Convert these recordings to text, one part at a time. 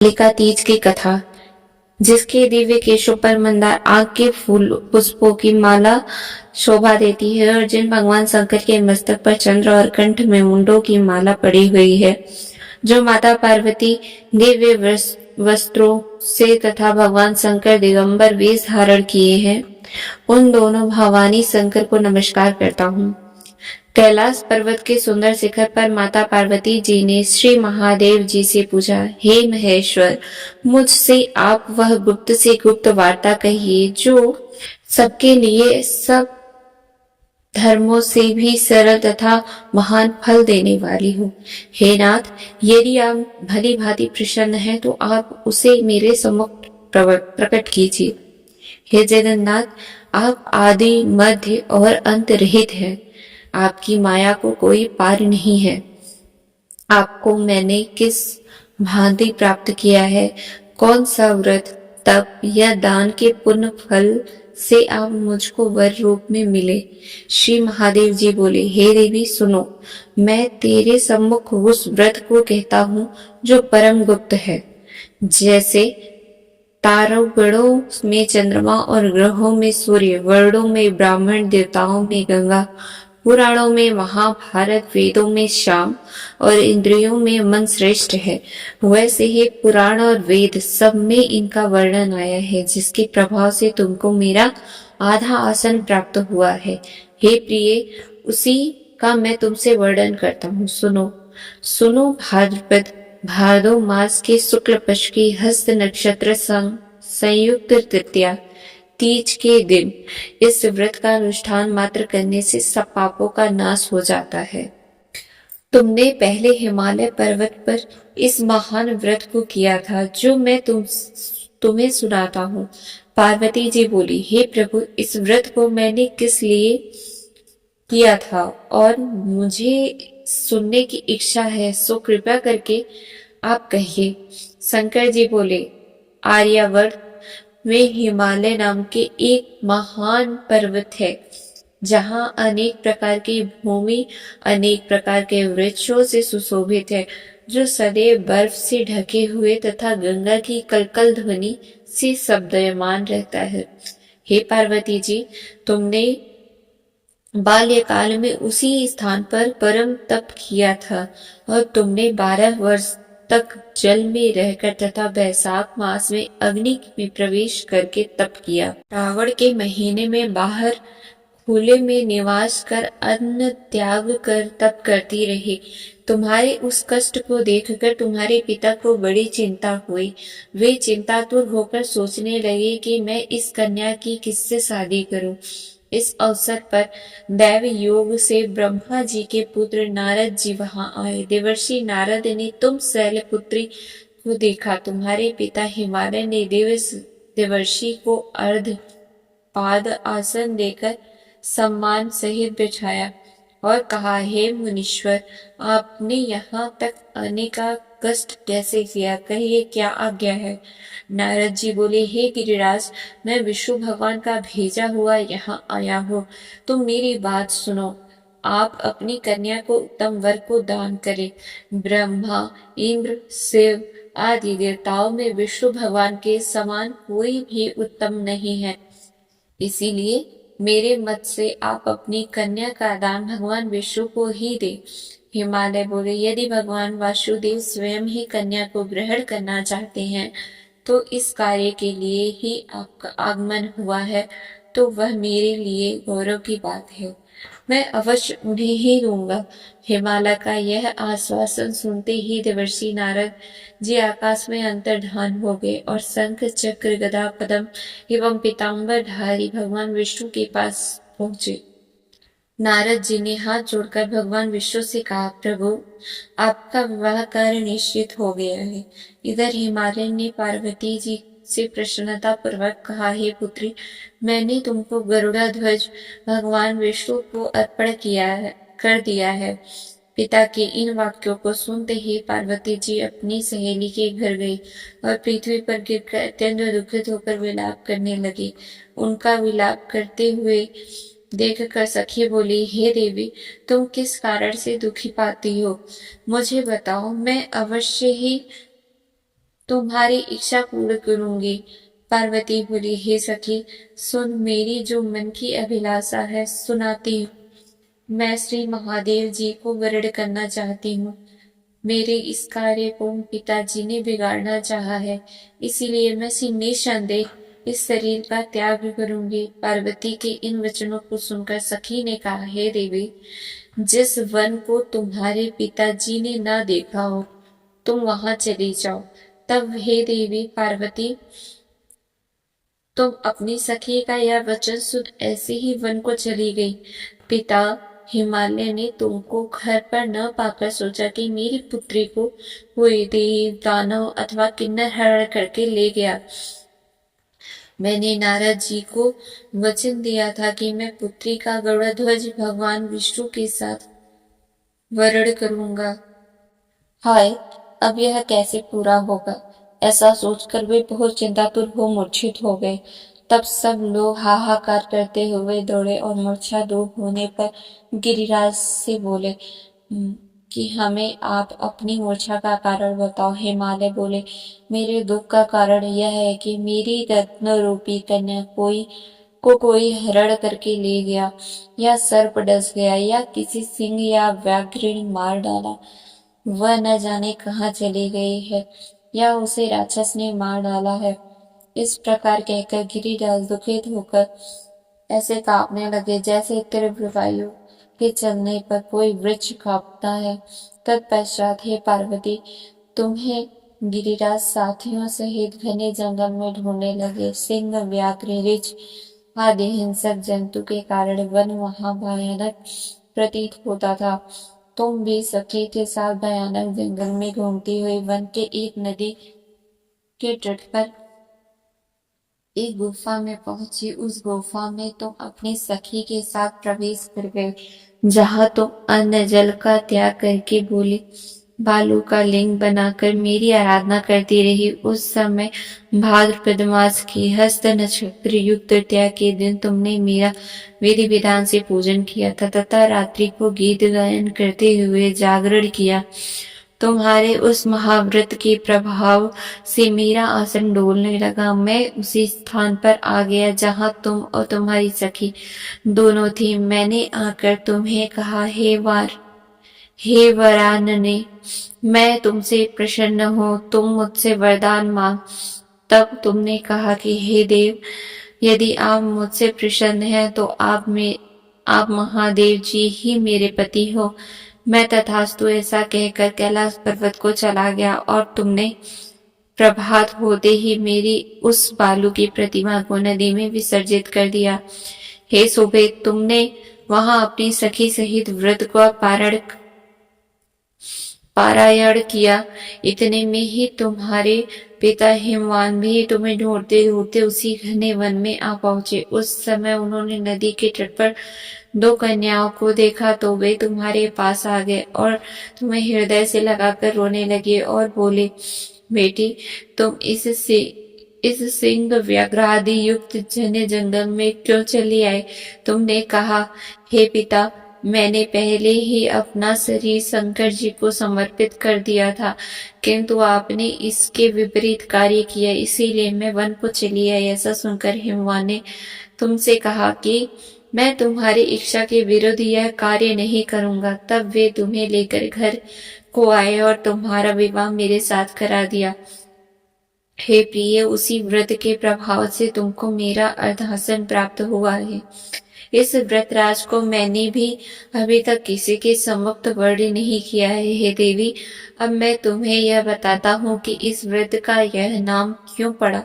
लिखा तीज की कथा, जिसके दिव्य केशों पर मंदार आग के फूल पुष्पों की माला शोभा देती है और जिन भगवान शंकर के मस्तक पर चंद्र और कंठ में मुंडों की माला पड़ी हुई है, जो माता पार्वती दिव्य वस्त्रों से तथा भगवान शंकर दिगंबर वेश धारण किए हैं, उन दोनों भवानी शंकर को नमस्कार करता हूँ। कैलाश पर्वत के सुंदर शिखर पर माता पार्वती जी ने श्री महादेव जी से पूछा, हे महेश्वर, मुझसे आप वह गुप्त से गुप्त वार्ता कहिए जो सबके लिए सब धर्मों से भी सरल तथा महान फल देने वाली हो। हे नाथ, यदि आप भली भांति प्रसन्न हैं तो आप उसे मेरे सम्मुख प्रकट कीजिए। हे जगन्नाथ, आप आदि मध्य और अंत रहित हैं। आपकी माया को कोई पार नहीं है। आपको मैंने किस भांति प्राप्त किया है, कौन सा व्रत तप या दान के पुण्य फल से आप मुझको वर रूप में मिले। श्री महादेव जी बोले, हे देवी सुनो, मैं तेरे सम्मुख उस व्रत को कहता हूँ जो परम गुप्त है। जैसे तारों गणों में चंद्रमा और ग्रहों में सूर्य, वर्णों में ब्राह्मण, देवताओं में गंगा, पुराणों में महाभारत, वेदों में शाम और इंद्रियों में मन श्रेष्ठ है, वैसे ही पुराण और वेद सब में इनका वर्णन आया है, जिसके प्रभाव से तुमको मेरा आधा आसन प्राप्त हुआ है। हे प्रिय, उसी का मैं तुमसे वर्णन करता हूँ। सुनो सुनो भाद्रपद भादो मास के शुक्ल पक्ष की हस्त नक्षत्र संयुक्त तृतीया तीज के दिन इस व्रत का अनुष्ठान मात्र करने से सब पापों का नाश हो जाता है। तुमने पहले हिमालय पर्वत पर इस महान व्रत को किया था, जो मैं तुम्हें सुनाता हूँ। पार्वती जी बोली, हे प्रभु, इस व्रत को मैंने किस लिए किया था और मुझे सुनने की इच्छा है, सो कृपया करके आप कहिए। शंकर जी बोले, आर्यावर्त वे हिमालय नाम के एक महान पर्वत है, जहाँ अनेक प्रकार की भूमि अनेक प्रकार के वृक्षों से सुशोभित है, जो सदैव बर्फ से ढके हुए तथा गंगा की कलकल ध्वनि से शब्दयमान रहता है। हे पार्वती जी, तुमने बाल्यकाल में उसी स्थान पर परम तप किया था और तुमने 12 वर्ष तक जल में रहकर तथा बैसाख मास में अग्नि में प्रवेश करके तप किया। श्रावण के महीने में बाहर खुले में निवास कर अन्न त्याग कर तप करती रही। तुम्हारे उस कष्ट को देखकर तुम्हारे पिता को बड़ी चिंता हुई। वे चिंतातुर होकर सोचने लगे कि मैं इस कन्या की किससे शादी करूं। इस अवसर पर दैव योग से ब्रह्मा जी के पुत्र नारद जी वहां आए। देवर्षि नारद ने तुम शैलपुत्री को देखा। तुम्हारे पिता हिमालय ने देवर्षि को अर्ध पाद आसन देकर सम्मान सहित बिठाया और कहा, हे मुनीश्वर, आपने यहाँ तक आने का कष्ट कैसे किया, कहिए क्या आज्ञा है। नारद जी बोले, हे गिरिराज, मैं विष्णु भगवान का भेजा हुआ यहाँ आया हूँ। तुम मेरी बात सुनो। आप अपनी कन्या को उत्तम वर को दान करें। ब्रह्मा, इंद्र, शिव आदि देवताओं में विष्णु भगवान के समान कोई भी उत्तम नहीं है, इसीलिए मेरे मत से आप अपनी कन्या का दान भगवान विष्णु को ही दे। हिमालय बोले, यदि भगवान वासुदेव स्वयं ही कन्या को ग्रहण करना चाहते हैं तो इस कार्य के लिए ही आपका आगमन हुआ है, तो वह मेरे लिए गौरव की बात है। मैं अवश्य उन्हें ही दूंगा। हिमालय का यह आश्वासन सुनते ही देवर्षि नारद जी आकाश में अंतर्धान हो गए और शंख चक्र गदा पद्म एवं पीताम्बर धारी भगवान विष्णु के पास पहुंचे। नारद जी ने हाथ जोड़कर भगवान विष्णु से कहा, प्रभु, आपका विवाह कार्य निश्चित हो गया है। इधर हिमालय ने पार्वती जी से प्रसन्नता पूर्वक कहा, हे पुत्री, मैंने तुमको गरुड़ा ध्वज भगवान विष्णु को अर्पण कर दिया है। पिता के इन वाक्यों को सुनते ही पार्वती जी अपनी सहेली के घर गई और पृथ्वी पर गिरकर अत्यंत दुखित होकर विलाप करने लगी। उनका विलाप करते हुए देखकर सखी बोली, हे देवी, तुम किस कारण से दुखी पाती हो, मुझे बताओ, मैं अवश्य ही तुम्हारी इच्छा पूर्ण करूंगी। पार्वती बोली, हे सखी, सुन, मेरी जो मन की अभिलाषा है सुनाती हूँ। मैं श्री महादेव जी को वरण करना चाहती हूँ। मेरे इस कार्य को पिताजी ने बिगाड़ना चाहा है, इसीलिए मैं निस्संदेह इस शरीर का त्याग करूंगी। पार्वती के इन वचनों को सुनकर सखी ने कहा, हे देवी, जिस वन को तुम्हारे पिताजी ने ना देखा हो तुम वहां चली जाओ। तब हे देवी पार्वती, तुम अपनी सखी का यह वचन सुन ऐसे ही वन को चली गई। पिता हिमालय ने तुमको घर पर न पाकर सोचा कि मेरी पुत्री को कोई देव, दानव अथवा किन्नर हरण करके ले गया। मैंने नारद जी को वचन दिया था कि मैं पुत्री का गरुड़ध्वज भगवान विष्णु के साथ वरण करूंगा। हाय, अब यह कैसे पूरा होगा? ऐसा सोचकर वे बहुत चिंतातुर हो मूर्छित हो गए। तब सब लोग हाहाकार करते हुए दौड़े और मूर्छा दूर होने पर गिरिराज से बोले कि हमें आप अपनी मूर्छा का कारण बताओ। हिमालय बोले, मेरे दुख का कारण यह है कि मेरी रत्न रूपी कन्या कोई हरण करके ले गया, या सर्प डस गया, या किसी सिंह या व्याघ्र ने मार डाला। वह न जाने कहाँ चली गई है, या उसे राक्षस ने मार डाला है। इस प्रकार कहकर गिरिराज दुखित होकर ऐसे कांपने लगे जैसे तीव्र वायु के चलने पर कोई वृक्ष कांपता है। तत्पश्चात हे पार्वती, तुम्हें गिरिराज साथियों सहित घने जंगल में ढूंढने लगे। सिंह, व्याघ्र, रीछ आदि हिंसक जंतु के कारण वन वहां भयानक प्रतीत होता था। तुम भी सखी के साथ भयानक जंगल में घूमती हुई वन के एक नदी के तट पर एक गुफा में पहुंची। उस गुफा में तुम अपनी सखी के साथ प्रवेश कर गए, जहां तुम अन्न जल का त्याग करके बोली बालू का लिंग बनाकर मेरी आराधना करती रही। उस समय भाद्रपद मास की हस्त नक्षत्र युक्त तृतीया के दिन तुमने मेरा विधि विधान से पूजन किया था तथा रात्रि को गीत गायन करते हुए जागरण किया। तुम्हारे उस महाव्रत के प्रभाव से मेरा आसन डोलने लगा। मैं उसी स्थान पर आ गया जहां तुम और तुम्हारी सखी दोनों थी। मैंने आकर तुम्हें कहा, हे वरानने, मैं तुमसे प्रसन्न हूँ, तुम मुझसे वरदान मांग। तब तुमने कहा कि हे देव, यदि आप मुझसे प्रसन्न हैं तो आप महादेव जी ही मेरे पति हो। मैं तथास्तु ऐसा कहकर कैलाश पर्वत को चला गया और तुमने प्रभात होते ही मेरी उस बालू की प्रतिमा को नदी में विसर्जित कर दिया। हे सुबेद, तुमने वहां अपनी सखी सहित व्रत का पारायण किया। इतने में ही तुम्हारे पिता हिमवान भी तुम्हें ढूंढते ढूंढते उसी घने वन में आ पहुंचे। उस समय उन्होंने नदी के तट पर दो कन्याओं को देखा तो वे तुम्हारे पास आ गए और तुम्हें हृदय से लगाकर रोने लगे और बोले, बेटी, तुम इस सिंह व्याघ्रादि युक्त घने जंगल में क्यों चली आए? तुमने कहा, हे पिता, मैंने पहले ही अपना शरीर शंकर जी को समर्पित कर दिया था, किंतु आपने इसके विपरीत कार्य किया, इसीलिए मैं वन को चली आई। ऐसा सुनकर हिमवान ने तुमसे कहा कि मैं तुम्हारी इच्छा के विरुद्ध यह कार्य नहीं करूंगा। तब वे तुम्हें लेकर घर को आए और तुम्हारा विवाह मेरे साथ करा दिया। हे प्रिय, उसी व्रत के प्रभाव से तुमको मेरा अर्धासन प्राप्त हुआ है। इस व्रतराज को मैंने भी अभी तक किसी के सम्मुख वर्ण नहीं किया है। हे देवी, अब मैं तुम्हें यह बताता हूँ कि इस व्रत का यह नाम क्यों पड़ा।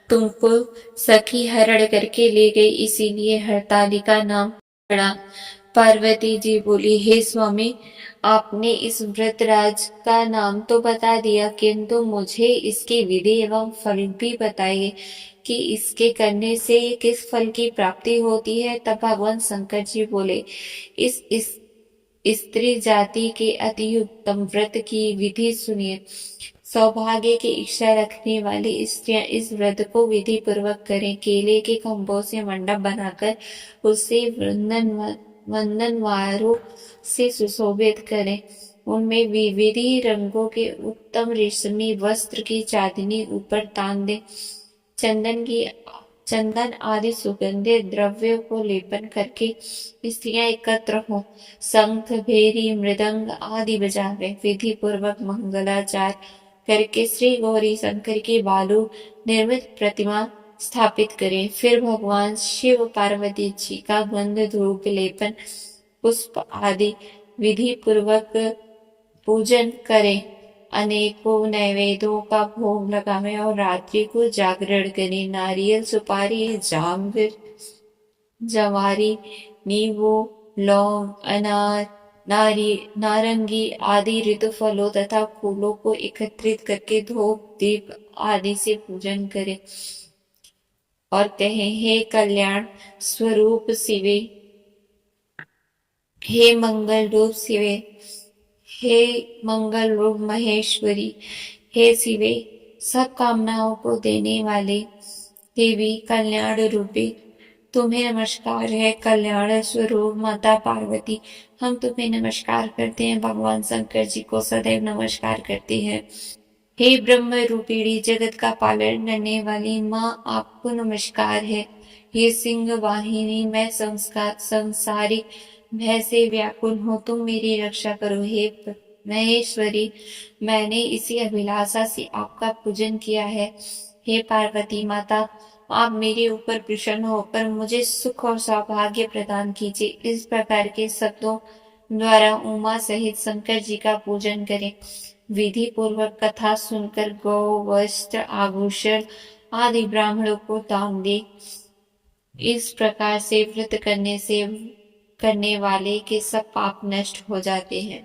तुमको सखी हरण करके ले गई, इसीलिए हरतालिका नाम पड़ा। पार्वती जी बोली, हे स्वामी, आपने इस व्रतराज का नाम तो बता दिया, किंतु मुझे इसके विधि एवं फल भी बताइए कि इसके करने से किस फल की प्राप्ति होती है। तब भगवान शंकर जी बोले, इस स्त्री जाति के अति उत्तम व्रत की विधि सुनिए। सौभाग्य की इच्छा रखने वाली स्त्रियां इस व्रत को विधि पूर्वक करें। केले के खंभों से मंडप बनाकर उसे वंदनवारों से सुशोभित करें। उनमें विविध रंगों के उत्तम रेशमी वस्त्र की चांदनी ऊपर तान दे। चंदन आदि सुगंधित द्रव्यों को लेपन करके स्त्रियां एकत्र हो, शंख भेरी मृदंग आदि बजावे, विधि पूर्वक मंगलाचार करके श्री गौरी शंकर की बालू निर्मित प्रतिमा स्थापित करें। फिर भगवान शिव पार्वती जी का गंध धूप लेपन पुष्प आदि विधि पूर्वक पूजन करें, अनेकों नैवेद्यों का भोग लगावे और रात्रि को जागरण करें। नारियल सुपारी जाम्र जवारी नींबू लौंग अनार नारंगी आदि ऋतु फलों तथा फूलों को एकत्रित करके धूप दीप आदि से पूजन करें और कहें, हे कल्याण स्वरूप शिवे, हे मंगल रूप शिवे, हे मंगल रूप महेश्वरी, हे शिवे, सब कामनाओं को देने वाले देवी कल्याण रूपी तुम्हें नमस्कार है। कल्याण स्वरूप माता पार्वती, हम तुम्हें नमस्कार करते हैं। भगवान शंकर जी को सदैव नमस्कार करते हैं। हे ब्रह्म रूपिणी जगत का पालन करने वाली माँ, आपको नमस्कार है। ये सिंह वाहिनी, मैं संसारिक भय से व्याकुल हूँ, तुम मेरी रक्षा करो। हे महेश्वरी, मैंने इसी अभिलाषा से आपका पूजन किया है। हे पार्वती माता, आप मेरे ऊपर प्रसन्न होकर मुझे सुख और सौभाग्य प्रदान कीजिए। इस प्रकार के शब्दों द्वारा उमा सहित शंकर जी का पूजन करें। विधि पूर्वक कथा सुनकर गौ वस्त्र आभूषण आदि ब्राह्मणों को दान दे। इस प्रकार से व्रत करने वाले के सब पाप नष्ट हो जाते हैं।